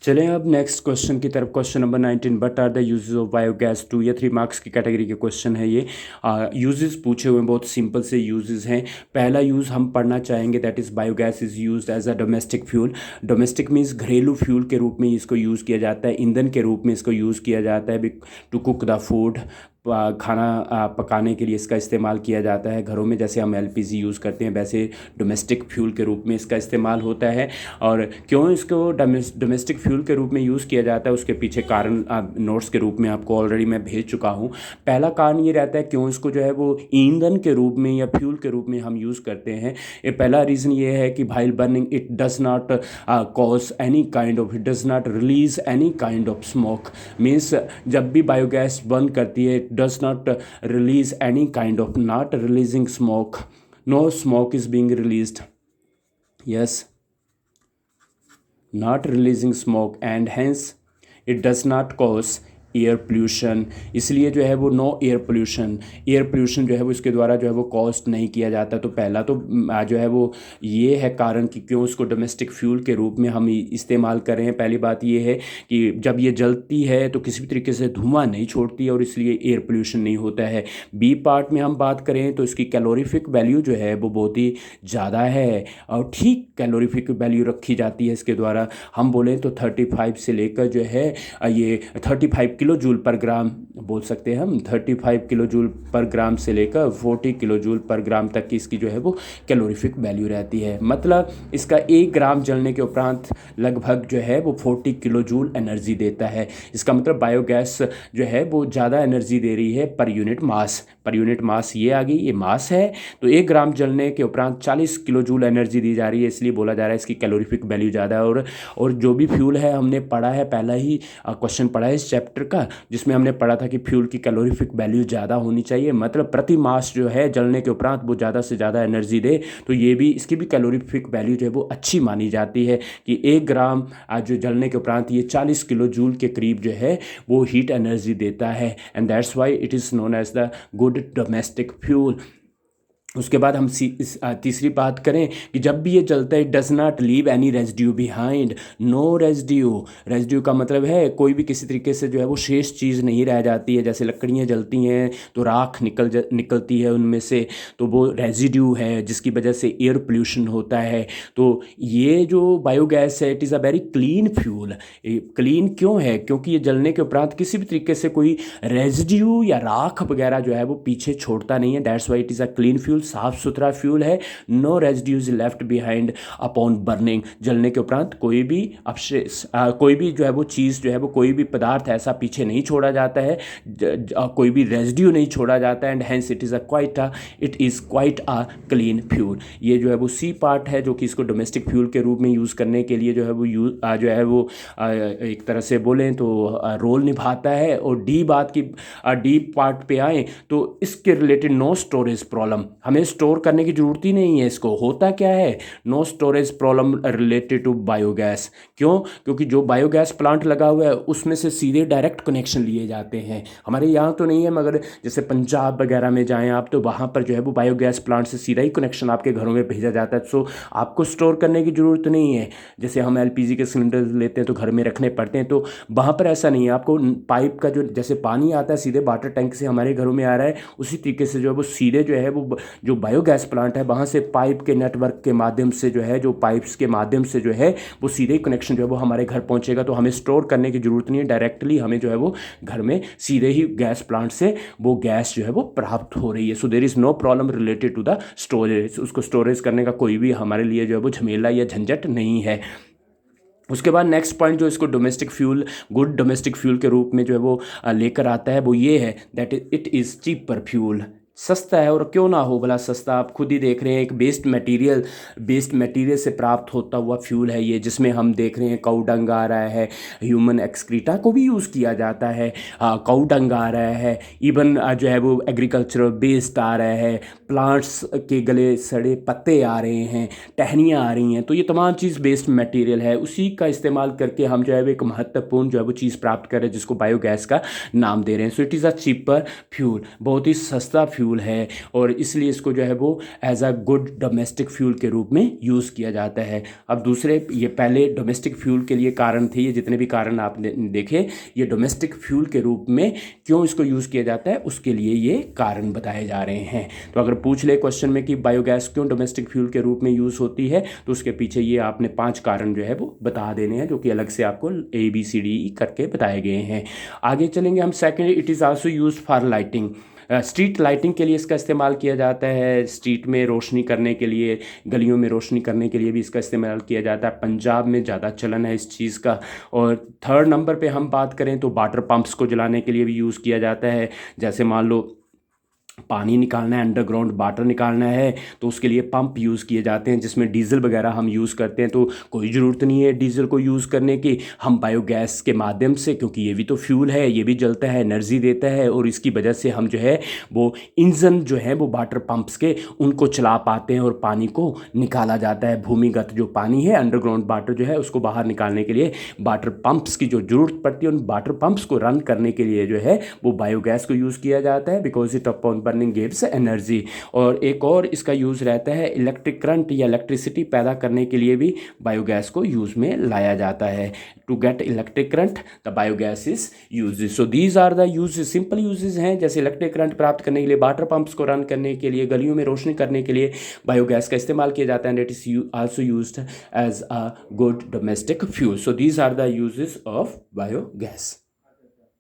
चलें अब next question की तरफ। Question number 19, what are the uses of biogas. 2 या 3 मार्क्स की कैटेगरी के क्वेश्चन है ये। यूजेस पूछे हुए बहुत सिंपल से यूजेस हैं। पहला यूज़ हम पढ़ना चाहेंगे, that is biogas is used as a domestic fuel. Domestic means घरेलू फ्यूल के रूप में इसको यूज़ किया जाता है, ईंधन के रूप में इसको यूज़ किया जाता है टू कुक द फूड। खाना पकाने के लिए इसका इस्तेमाल किया जाता है घरों में, जैसे हम एलपीजी यूज़ करते हैं वैसे डोमेस्टिक फ्यूल के रूप में इसका इस्तेमाल होता है। और क्यों इसको डोमेस्टिक फ्यूल के रूप में यूज़ किया जाता है उसके पीछे कारण नोट्स के रूप में आपको ऑलरेडी मैं भेज चुका हूँ। पहला कारण ये रहता है क्यों इसको जो है वो ईंधन के रूप में या फ्यूल के रूप में हम यूज़ करते हैं। ये पहला रीज़न ये है कि while burning it does not cause any kind of, it does not release any kind of smoke. Means जब भी बायोगैस बर्न करती है, it does not release any kind of, not releasing smoke, no smoke is being released, yes, not releasing smoke, and hence it does not cause air pollution. इसलिए जो है वो no air pollution जो है वो इसके द्वारा जो है वो कॉस्ट नहीं किया जाता। तो पहला तो जो है वो ये है कारण कि क्यों इसको डोमेस्टिक फ्यूल के रूप में हम इस्तेमाल कर रहे हैं। पहली बात ये है कि जब ये जलती है तो किसी भी तरीके से धुआं नहीं छोड़ती और इसलिए एयर पोल्यूशन नहीं होता है। बी पार्ट में हम बात करें तो इसकी कैलोरीफिक वैल्यू जो है वो बहुत ही ज़्यादा है और ठीक कैलोरीफिक वैल्यू रखी जाती है इसके द्वारा। हम बोलें तो 35 से लेकर जो है ये 35 किलो जूल पर ग्राम बोल सकते हैं हम, 35 किलो जूल पर ग्राम से लेकर 40 किलो जूल पर ग्राम तक की इसकी जो है वो कैलोरीफिक वैल्यू रहती है। मतलब इसका 1 ग्राम जलने के उपरांत लगभग जो है वो 40 किलो जूल एनर्जी देता है। इसका मतलब बायोगैस जो है वो ज़्यादा एनर्जी दे रही है पर यूनिट मास ये आ गई, ये मास है। तो 1 ग्राम जलने के उपरांत 40 किलो जूल एनर्जी दी जा रही है, इसलिए बोला जा रहा है इसकी कैलोरीफिक वैल्यू ज़्यादा है। और जो भी फ्यूल है हमने पढ़ा है, पहला ही क्वेश्चन पढ़ा है इस चैप्टर का जिसमें हमने पढ़ा था कि फ्यूल की कैलोरीफिक वैल्यू ज़्यादा होनी चाहिए, मतलब प्रति मास जो है जलने के उपरांत वो ज़्यादा से ज़्यादा एनर्जी दे। तो ये भी इसकी भी कैलोरीफिक वैल्यू जो है वो अच्छी मानी जाती है कि 1 ग्राम जो जलने के उपरांत ये 40 किलो जूल के करीब जो है वो हीट एनर्जी देता है, and that's why it is known as the good domestic fuel. उसके बाद हम तीसरी बात करें कि जब भी ये जलता है it does not leave any residue behind, no residue का मतलब है कोई भी किसी तरीके से जो है वो शेष चीज़ नहीं रह जाती है। जैसे लकड़ियाँ जलती हैं तो राख निकलती है उनमें से, तो वो रेजिड्यू है जिसकी वजह से एयर पोल्यूशन होता है। तो ये जो बायोगैस है it is a very clean fuel. Clean क्यों है? क्योंकि ये जलने के उपरांत किसी भी तरीके से कोई रेजिड्यू या राख वगैरह जो है वो पीछे छोड़ता नहीं है, that's why it is a clean fuel. साफ़ सुथरा फ्यूल है, no residues left behind upon burning. जलने के उपरांत कोई भी अवशेष कोई भी जो है वो चीज़ जो है वो कोई भी पदार्थ ऐसा पीछे नहीं छोड़ा जाता है, कोई भी रेजिड्यू नहीं छोड़ा जाता है, and hence it is quite a clean fuel. ये जो है वो सी पार्ट है जो कि इसको डोमेस्टिक फ्यूल के रूप में यूज़ करने के लिए जो है वो जो है वो एक तरह से बोलें तो रोल निभाता है। और डी पार्ट पे आए तो इसके रिलेटेड नो स्टोरेज प्रॉब्लम, हमें स्टोर करने की ज़रूरत ही नहीं है इसको। होता क्या है, no storage problem related to biogas. क्यों? क्योंकि जो बायोगैस प्लांट लगा हुआ है उसमें से सीधे डायरेक्ट कनेक्शन लिए जाते हैं। हमारे यहाँ तो नहीं है, मगर जैसे पंजाब वगैरह में जाएं आप तो वहाँ पर जो है वो बायोगैस प्लांट से सीधा ही कनेक्शन आपके घरों में भेजा जाता है। सो आपको स्टोर करने की ज़रूरत नहीं है। जैसे हम एलपीजी के सिलेंडर लेते हैं तो घर में रखने पड़ते हैं, तो वहाँ पर ऐसा नहीं है। आपको पाइप का जो जैसे पानी आता है सीधे वाटर टैंक से हमारे घरों में आ रहा है, उसी तरीके से जो है वो सीधे जो है वो जो बायोगैस प्लांट है वहाँ से पाइप के नेटवर्क के माध्यम से जो है, जो पाइप्स के माध्यम से जो है वो सीधे कनेक्शन जो है वो हमारे घर पहुँचेगा। तो हमें स्टोर करने की ज़रूरत नहीं है, डायरेक्टली हमें जो है वो घर में सीधे ही गैस प्लांट से वो गैस जो है वो प्राप्त हो रही है। So there is no problem related to the storage. उसको स्टोरेज करने का कोई भी हमारे लिए जो है वो झमेला या झंझट नहीं है। उसके बाद नेक्स्ट पॉइंट जो इसको domestic fuel, good domestic fuel के रूप में जो है वो लेकर आता है वो ये है that it is cheaper fuel. सस्ता है, और क्यों ना हो भला सस्ता, आप खुद ही देख रहे हैं। एक बेस्ड मटेरियल से प्राप्त होता हुआ फ्यूल है ये, जिसमें हम देख रहे हैं काऊ डंग आ रहा है, ह्यूमन एक्सक्रीटा को भी यूज़ किया जाता है, काऊ डंग आ रहा है, इवन जो है वो एग्रीकल्चरल बेस्ड आ रहा है, प्लांट्स के गले सड़े पत्ते आ रहे हैं, टहनियाँ आ रही हैं। तो ये तमाम चीज़ बेस्ड मटेरियल है, उसी का इस्तेमाल करके हम जो है वो एक महत्वपूर्ण जो है वो चीज़ प्राप्त कर रहे हैं जिसको बायोगैस का नाम दे रहे हैं। So it is a cheaper fuel, बहुत ही सस्ता फ्यूल फ्यूल है और इसलिए इसको जो है वो as a good domestic fuel के रूप में यूज़ किया जाता है। अब दूसरे, ये पहले डोमेस्टिक फ्यूल के लिए कारण थे, ये जितने भी कारण आपने देखे ये डोमेस्टिक फ्यूल के रूप में क्यों इसको यूज़ किया जाता है उसके लिए ये कारण बताए जा रहे हैं। तो अगर पूछ ले क्वेश्चन में कि बायोगैस क्यों डोमेस्टिक फ्यूल के रूप में यूज़ होती है तो उसके पीछे ये आपने 5 कारण जो है वो बता देने हैं, जो कि अलग से आपको ABCD करके बताए गए हैं। आगे चलेंगे हम। Second, it is also use for lighting. Street lighting के लिए इसका इस्तेमाल किया जाता है। स्ट्रीट में रोशनी करने के लिए, गलियों में रोशनी करने के लिए भी इसका इस्तेमाल किया जाता है। पंजाब में ज़्यादा चलन है इस चीज़ का। और थर्ड नंबर पे हम बात करें तो वाटर पंप्स को जलाने के लिए भी यूज़ किया जाता है। जैसे मान लो पानी निकालना है, अंडरग्राउंड वाटर निकालना है तो उसके लिए पंप यूज़ किए जाते हैं, जिसमें डीजल वगैरह हम यूज़ करते हैं। तो कोई ज़रूरत नहीं है डीजल को यूज़ करने की, हम बायोगैस के माध्यम से, क्योंकि ये भी तो फ्यूल है, ये भी जलता है, एनर्जी देता है और इसकी वजह से हम जो है वो इंजन जो है वो वाटर पंप्स के उनको चला पाते हैं और पानी को निकाला जाता है। भूमिगत जो पानी है, अंडरग्राउंड वाटर जो है उसको बाहर निकालने के लिए वाटर पंप्स की जो ज़रूरत पड़ती है, उन वाटर पंप्स को रन करने के लिए जो है वो बायोगैस को यूज़ किया जाता है, because it upon burning gives energy. और एक और इसका यूज़ रहता है इलेक्ट्रिक करंट या इलेक्ट्रिसिटी पैदा करने के लिए भी बायोगैस को यूज़ में लाया जाता है। To get electric current the biogas is use. So these are the use, simple uses हैं, जैसे इलेक्ट्रिक करंट प्राप्त करने के लिए, वाटर पंप्स को रन करने के लिए, गलियों में रोशनी करने के लिए बायोगैस का इस्तेमाल किया जाता है। And it is also used as a good domestic fuel. So these are the uses of biogas.